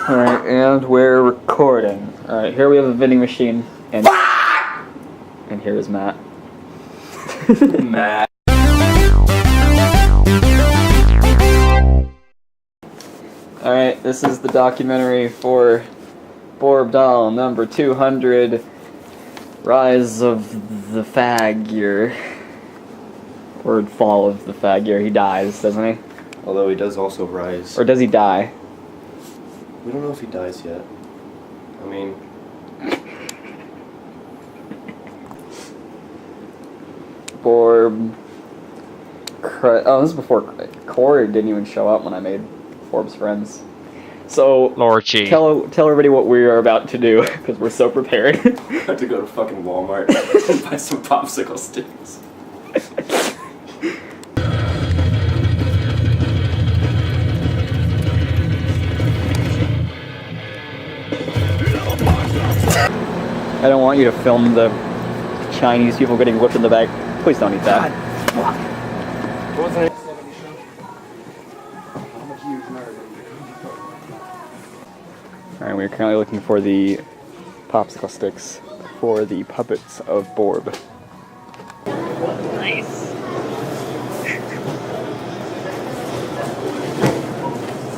Alright, and we're recording. Alright, here we have a vending machine, and here is Matt. Matt. Alright, this is the documentary for Borb Dall, number 200, Rise of the Fag Year. Or Fall of the Fag Year. He dies, doesn't he? Although he does also rise. Or does he die? We don't know if he dies yet. I mean... Borb... Oh, this is before... Corey didn't even show up when I made Borb's friends. So... Lorchie. Tell everybody what we are about to do, because we're so prepared. I have to go to fucking Walmart and buy some popsicle sticks. I don't want you to film the Chinese people getting whipped in the back. Please don't eat that. What was it? Alright, we're currently looking for the popsicle sticks for the puppets of Borb. Nice.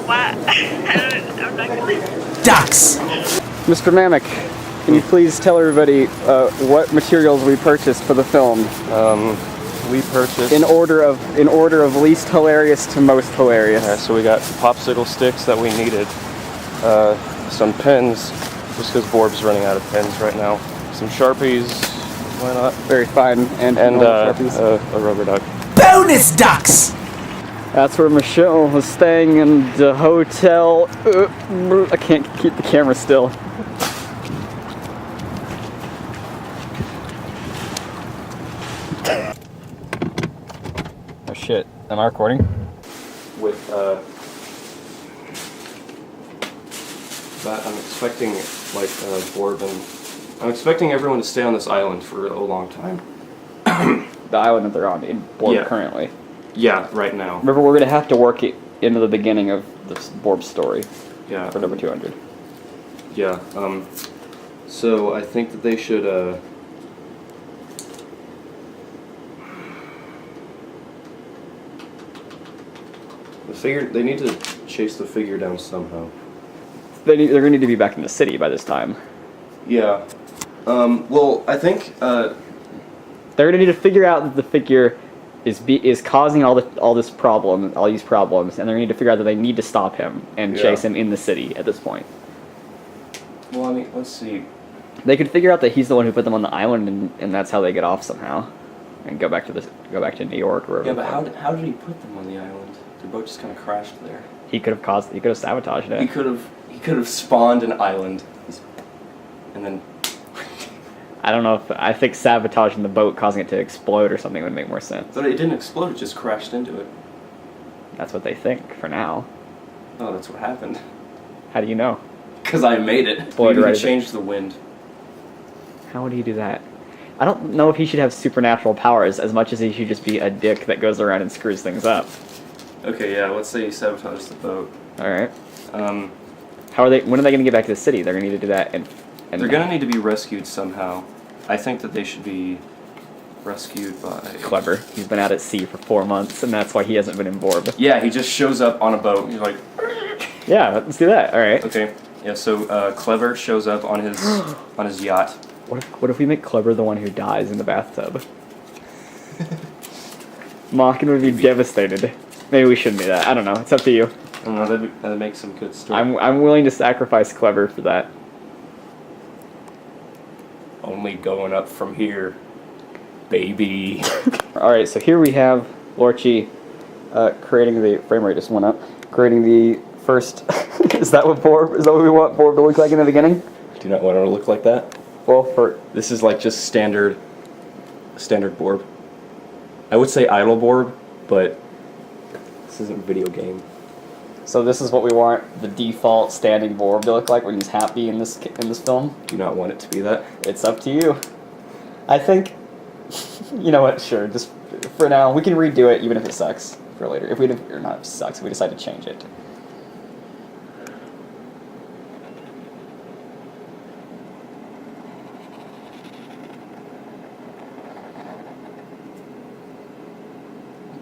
What? I'm not gonna... Ducks! Mr. Mamek, can you please tell everybody what materials we purchased for the film? We purchased... In order of least hilarious to most hilarious. Yeah, so we got popsicle sticks that we needed. Some pens, just because Borb's running out of pens right now. Some Sharpies, why not? Very fine. And Sharpies. A rubber duck. Bonus ducks! That's where Michelle was staying in the hotel. I can't keep the camera still. Oh shit, am I recording? With, that I'm expecting, like, Borb and... I'm expecting everyone to stay on this island for a long time. The island that they're on in Borb Yeah. currently. Yeah, right now. Remember, we're gonna have to work it into the beginning of this Borb story. Yeah. For number 200. Yeah, so I think that they should, they need to chase the figure down somehow. They're gonna need to be back in the city by this time. Yeah. Well, I think, They're gonna need to figure out that the figure is causing all these problems, and they're gonna need to figure out that they need to stop him and chase him in the city at this point. well, I mean, let's see. They could figure out that he's the one who put them on the island, and that's how they get off somehow, and go back to New York or wherever. Yeah, but how did he put them on the island? The boat just kind of crashed there. He could have sabotaged it. He could have spawned an island, and then. I don't know if I think sabotaging the boat, causing it to explode or something would make more sense. But it didn't explode; it just crashed into it. That's what they think for now. Oh, that's what happened. How do you know? Because I made it. Exploded We right changed the wind. How would he do that? I don't know if he should have supernatural powers as much as he should just be a dick that goes around and screws things up. Okay, yeah. Let's say you sabotage the boat. All right. How are they? When are they going to get back to the city? They're going to need to do that, and They're gonna need to be rescued somehow. I think that they should be rescued by... Clever. He's been out at sea for 4 months, and that's why he hasn't been in Borb. Yeah, he just shows up on a boat. He's like... Yeah, let's do that. All right. Okay. Yeah, so Clever shows up on his yacht. What if we make Clever the one who dies in the bathtub? Mockin would be devastated. Maybe we shouldn't do that. I don't know. It's up to you. I don't know, that'd make some good story. I'm willing to sacrifice Clever for that. Only going up from here, baby. Alright, so here we have Lorchie creating the... Frame rate just went up. Creating the first... Is that what we want Borb to look like in the beginning? Do you not want it to look like that? Well, This is like just standard Borb. I would say idle Borb, but this isn't a video game. So this is what we want the default standing Borb to look like when he's happy in this film? Do you not want it to be that? It's up to you. I think... You know what, sure, just for now, we can redo it even if it sucks for later. If we, or not sucks, if we decide to change it.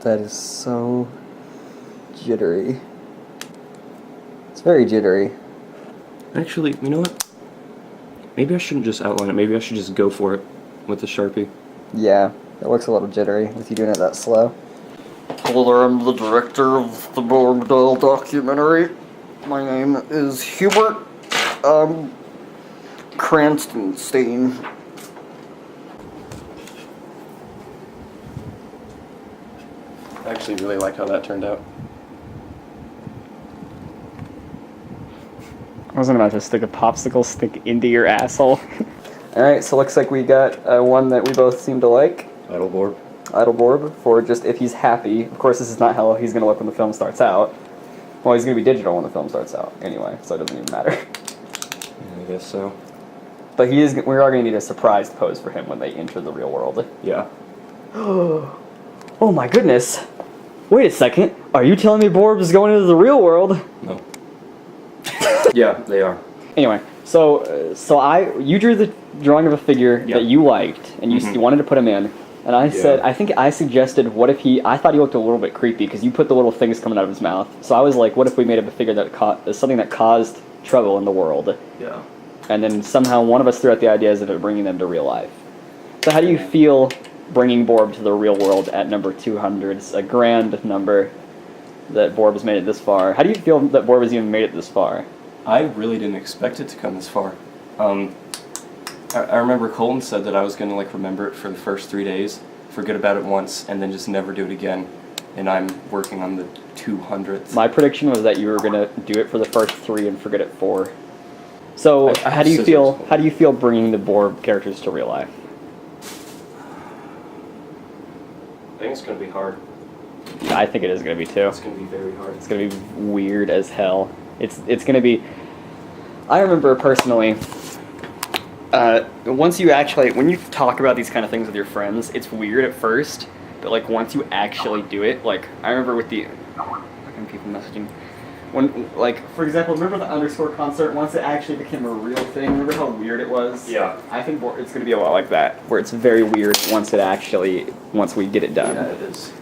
That is so jittery. It's very jittery. Actually, you know what? Maybe I shouldn't just outline it. Maybe I should just go for it with the Sharpie. Yeah, it looks a little jittery with you doing it that slow. Hello there, I'm the director of the Borb Dall documentary. My name is Hubert Cranstonstein. I actually really like how that turned out. I wasn't about to stick a popsicle stick into your asshole. Alright, so looks like we got one that we both seem to like. Idle Borb. Idle Borb, for just if he's happy. Of course, this is not how he's going to look when the film starts out. Well, he's going to be digital when the film starts out, anyway, so it doesn't even matter. Yeah, I guess so. But we are going to need a surprise pose for him when they enter the real world. Yeah. Oh my goodness! Wait a second, are you telling me Borb is going into the real world? No. Yeah, they are. Anyway, so you drew the drawing of a figure that you liked, and you wanted to put him in, and I said, I think I suggested, what if I thought he looked a little bit creepy, because you put the little things coming out of his mouth, so I was like, what if we made up a figure that something that caused trouble in the world? Yeah. And then somehow one of us threw out the ideas of it bringing them to real life. So how do you feel bringing Borb to the real world at number 200? It's a grand number that Borb has made it this far. How do you feel that Borb has even made it this far? I really didn't expect it to come this far. I remember Colton said that I was going to remember it for the first 3 days, forget about it once, and then just never do it again. And I'm working on the 200th. My prediction was that you were going to do it for the first 3 and forget it 4. So how do you feel? How do you feel bringing the Borb characters to real life? I think it's going to be hard. I think it is going to be too. It's going to be very hard. It's going to be weird as hell. It's going to be. I remember personally. Once you actually, when you talk about these kind of things with your friends, it's weird at first, but once you actually do it, I remember with the fucking people messaging. When, for example, remember the Underscore concert? Once it actually became a real thing, remember how weird it was? Yeah. I think it's going to be a lot like that, where it's very weird once we get it done. Yeah, it is.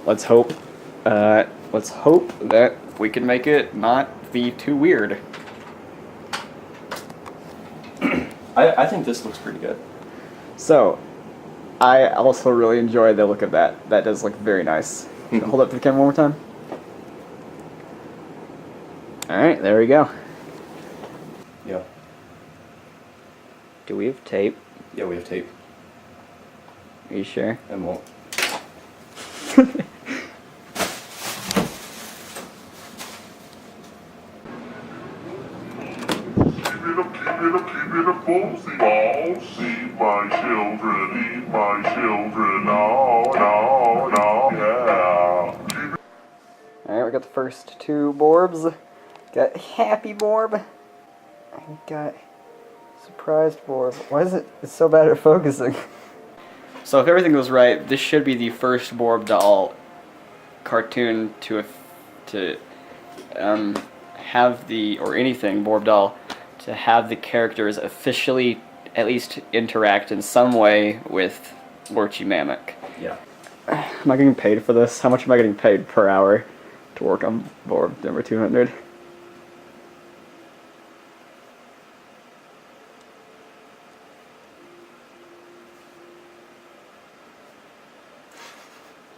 Let's hope that we can make it not be too weird. I think this looks pretty good. So, I also really enjoy the look of that. That does look very nice. Hold up to the camera one more time. Alright, there we go. Yeah. Do we have tape? Yeah, we have tape. Are you sure? And we'll... Keep it a bossy ball. See my children, eat my children. No, yeah. Alright, we got the first 2 Borbs. Got Happy Borb. And got Surprised Borb. Why is it's so bad at focusing? So if everything goes right, this should be the first Borb Dall cartoon to have the, or anything, Borb Dall, to have the characters officially at least interact in some way with Lorchie Mammoth. Yeah. Am I getting paid for this? How much am I getting paid per hour to work on Borb number 200?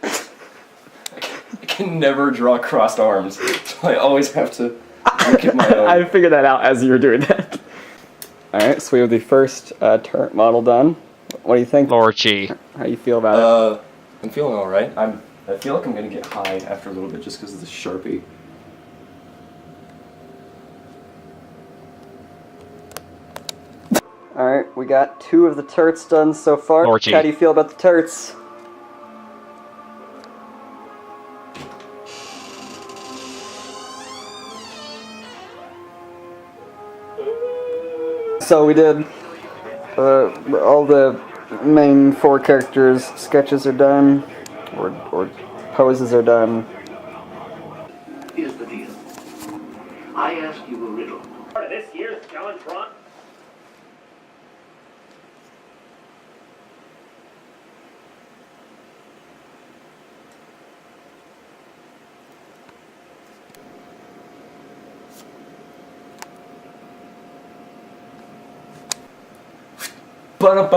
I can never draw crossed arms. So I always have to look at my own. I figured that out as you were doing that. Alright, so we have the first turret model done. What do you think? Lorchie. How do you feel about it? I'm feeling alright. I feel like I'm gonna get high after a little bit just because of the Sharpie. Alright, we got 2 of the turrets done so far. Lorchie. How do you feel about the turrets? So we did all the main 4 characters' sketches are done, or poses are done. Here's the deal. I ask you a riddle. Part of this year's challenge run. Also,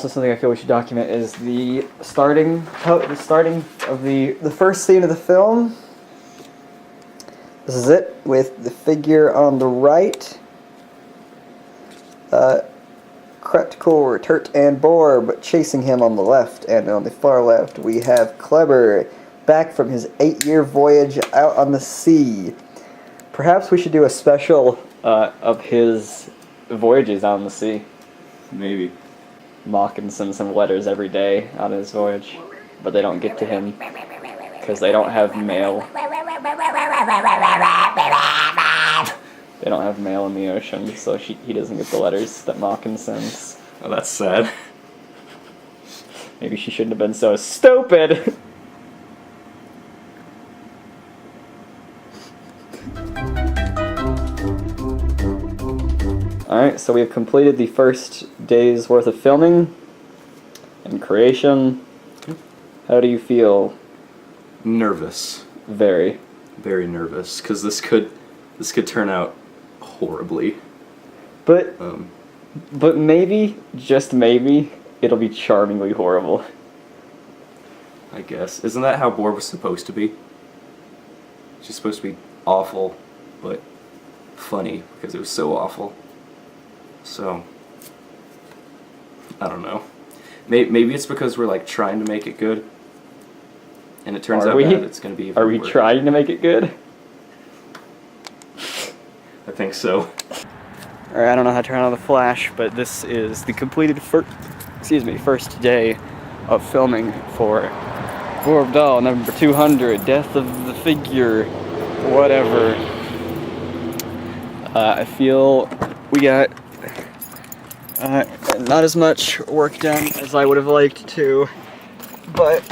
something I feel we should document is the starting of the first scene of the film. This is it, with the figure on the right. Kretkel, Turt, and Borb chasing him on the left, and on the far left we have Kleber back from his 8-year voyage out on the sea. Perhaps we should do a special of his voyages out on the sea. Maybe. Mocking sends him letters every day on his voyage, but they don't get to him because they don't have mail. They don't have mail in the ocean, so he doesn't get the letters that Mockin sends. Oh, that's sad. Maybe she shouldn't have been so stupid! Alright, so we have completed the first day's worth of filming and creation. How do you feel? Nervous. Very. Very nervous, because this could turn out horribly. But maybe, just maybe, it'll be charmingly horrible. I guess. Isn't that how Borb was supposed to be? She's supposed to be awful, but funny, because it was so awful. So, I don't know. Maybe it's because we're like trying to make it good, and it turns out bad. It's going to be even Are we worse. trying to make it good? I think so. Alright, I don't know how to turn on the flash, but this is the completed first day of filming for Borb Dall number 200, Death of the Figure, whatever. I feel we got not as much work done as I would have liked to, but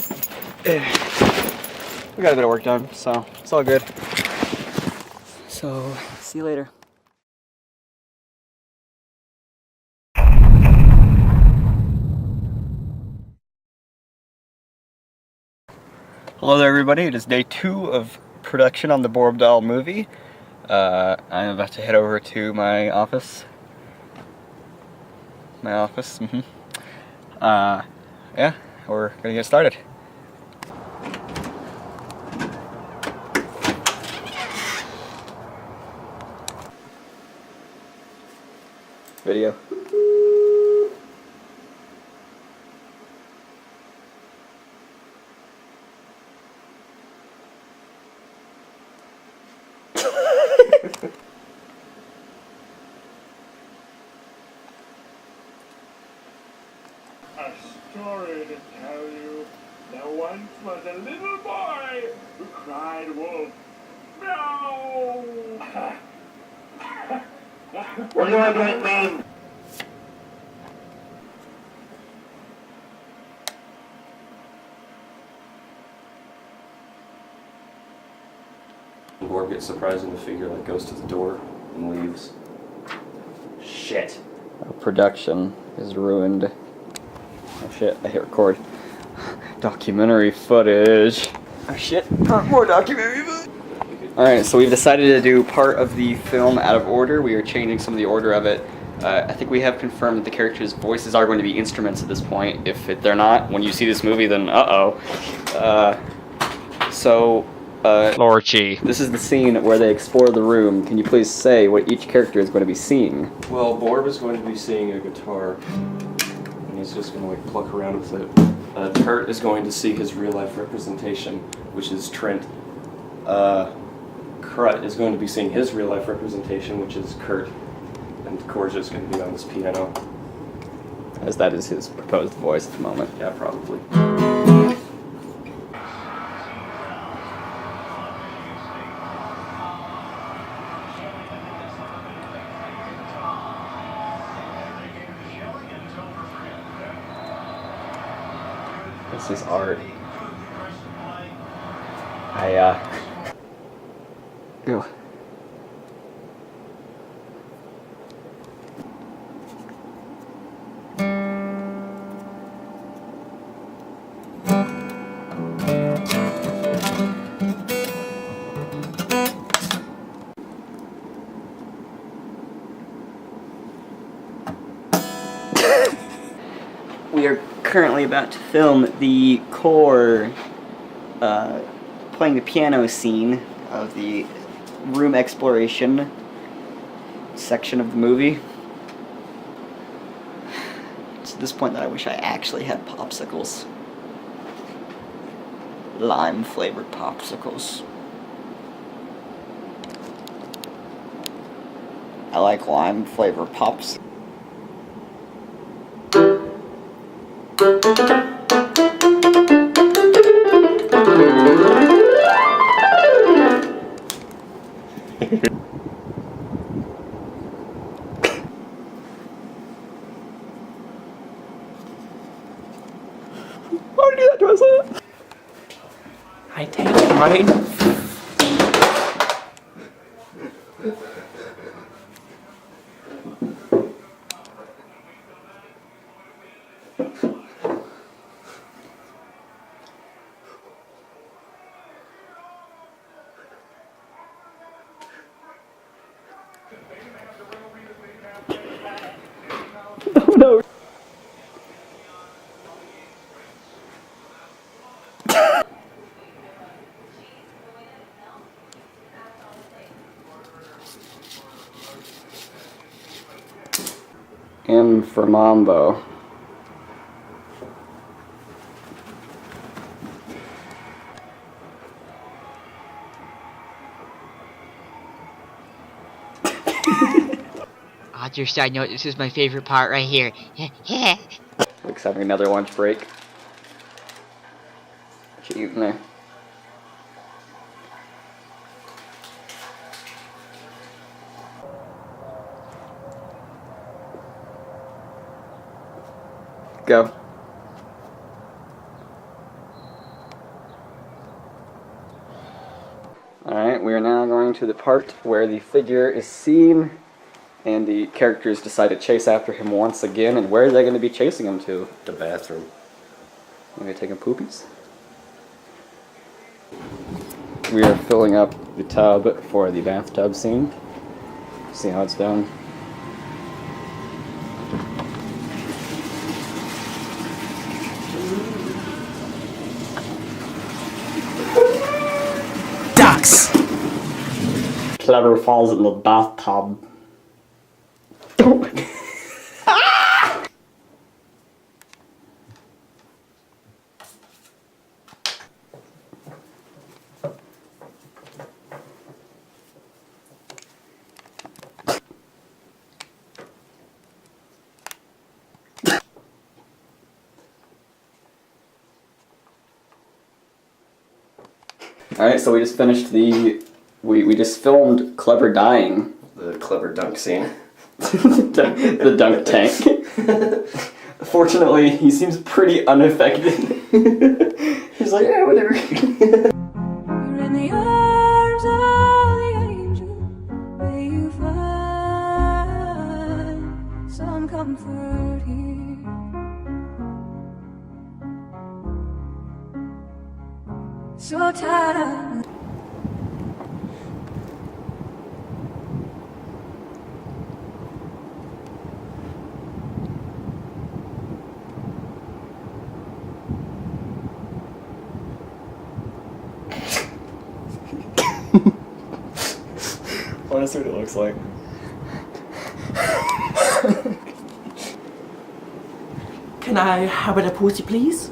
we got a bit of work done, so it's all good. So, see you later. Hello there, everybody. It is day 2 of production on the Borb Dall movie. I'm about to head over to my office. Yeah, we're gonna get started. Video. A story to tell you. There once was a little boy who cried wolf. No! What do I get, man? Borb gets surprised when the figure like goes to the door and leaves. Shit. Our production is ruined. Oh shit, I hit record. Documentary footage. Oh shit, more documentary footage. Alright, so we've decided to do part of the film out of order. We are changing some of the order of it. I think we have confirmed that the characters' voices are going to be instruments at this point. If they're not, when you see this movie, then Lorchie. This is the scene where they explore the room. Can you please say what each character is going to be seeing? Well, Borb is going to be seeing a guitar, and he's just going to like pluck around with it. Turt is going to see his real-life representation, which is Trent. Krut is going to be seeing his real-life representation, which is Kurt. And Korja is going to be on this piano. As that is his proposed voice at the moment. Yeah, probably. This is art. Go. We are currently about to film the core playing the piano scene of the room exploration section of the movie. It's at this point that I wish I actually had popsicles. Lime flavored popsicles. I like lime flavored pops. Why would you do that to us? I take it, right? Oh no. M for Mambo. Author side note, this is my favorite part right here. Luke's having another lunch break. What you eating there? Go. Alright, we are now going to the part where the figure is seen and the characters decide to chase after him once again. And where are they going to be chasing him to? The bathroom. Maybe taking poopies? We are filling up the tub for the bathtub scene. See how it's done. Ducks. Clever falls in the bathtub. Alright, so we just finished we just filmed Clever dying. The clever dunk scene. The dunk tank. Fortunately, he seems pretty unaffected. He's like, yeah, whatever. You're in the arms of the angel, where you find some comfort here. So tired of I want to see what it looks like. Can I have a pussy, please?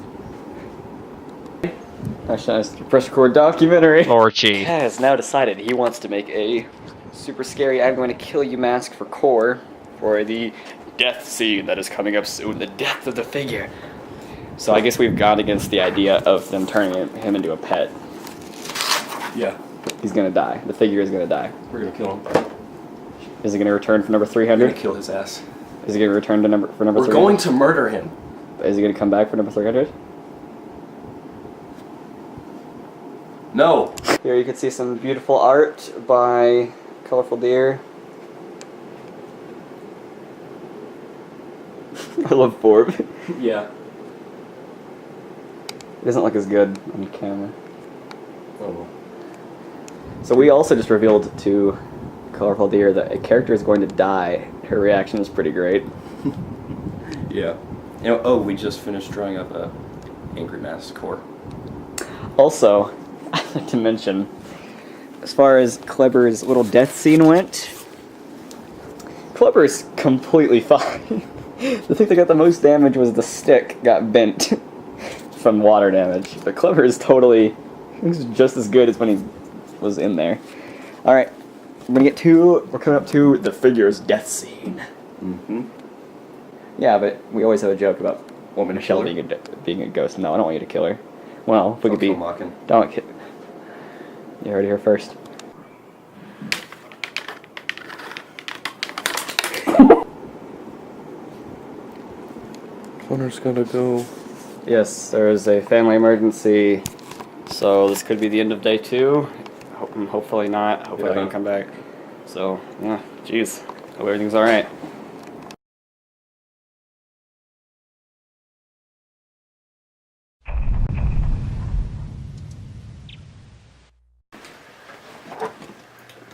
Actually, nice press record documentary. Lorchie. Has now decided he wants to make a super scary I'm going to kill you mask for Core for the death scene that is coming up soon, the death of the figure. So I guess we've gone against the idea of them turning him into a pet. Yeah. He's gonna die. The figure is gonna die. We're gonna kill him. Is he gonna return for number We're 300? gonna kill his ass. Is he gonna return to number 300? We're going to murder him. Is he gonna come back for number 300? No. Here you can see some beautiful art by Colorful Deer. I love Borb. Yeah. It doesn't look as good on camera. Oh well. So we also just revealed to Colorful Deer that a character is going to die. Her reaction is pretty great. Yeah. You know, oh, we just finished drawing up a Angry Mass core. Also, I'd like to mention, as far as Kleber's little death scene went, Kleber's completely fine. The thing that got the most damage was the stick got bent from water damage. But Kleber is totally, he's just as good as when he was in there. Alright, we're coming up to the figure's death scene. Mm-hmm. Yeah, but we always have a joke about Woman Michelle being a ghost. No, I don't want you to kill her. Well, if we could be... Mocking. Don't kill... You heard it here first. Connor's gotta go. Yes, there is a family emergency, so this could be the end of day 2. Hopefully not. Hopefully I can come back. So, yeah, jeez. Hope everything's alright.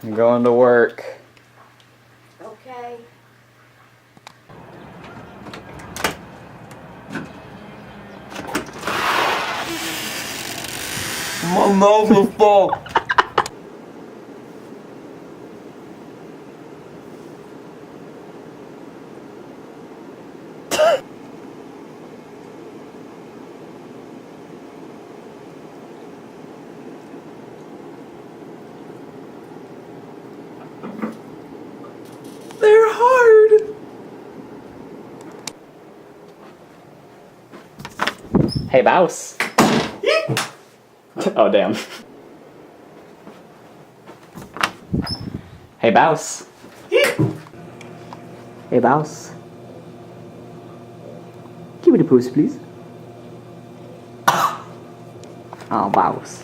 I'm going to work. Okay. My mouth is full. They're hard. Hey, Bouse. Oh, damn. Hey, Bouse. Hey, Bouse. Give me the pussy, please. Oh, Bouse.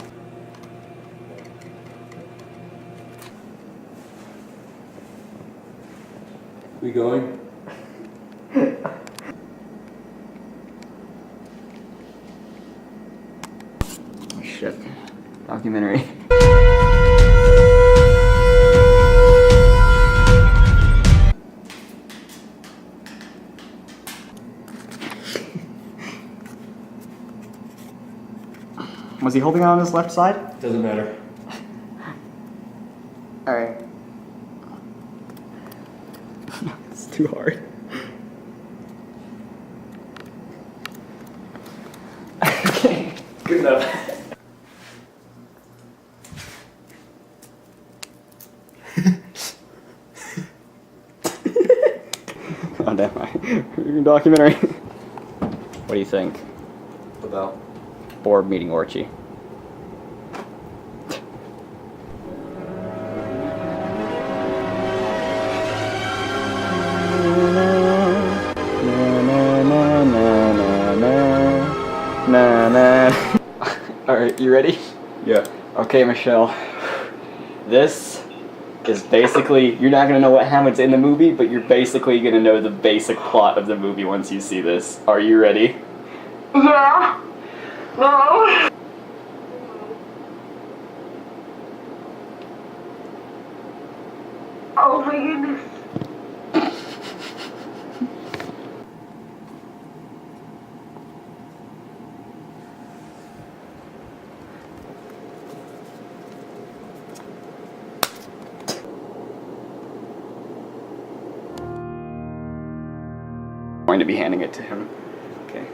We going? Oh, shit. Documentary. Was he holding on his left side? Doesn't matter. Alright. It's too hard. Okay, good enough. Oh damn, documentary. What do you think? About? Borb meeting Lorchie. Alright, you ready? Yeah. Okay, Michelle. This is basically, you're not gonna know what happens in the movie, but you're basically gonna know the basic plot of the movie once you see this. Are you ready? Yeah. No. Oh my goodness. Going to be handing it to him. Okay.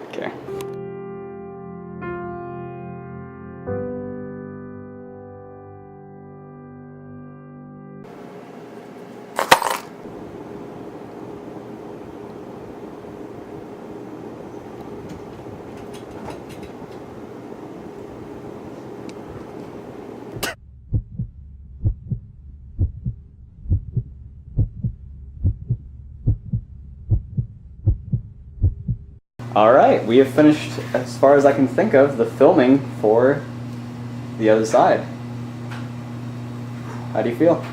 Okay. Alright, we have finished, as far as I can think of, the filming for The Other Side. How do you feel?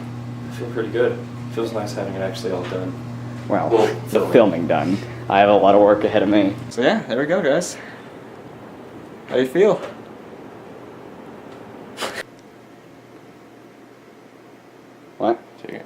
I feel pretty good. Feels nice having it actually all done. Well, Well, the filming done. I have a lot of work ahead of me. So yeah, there we go, guys. How do you feel? What? Take it.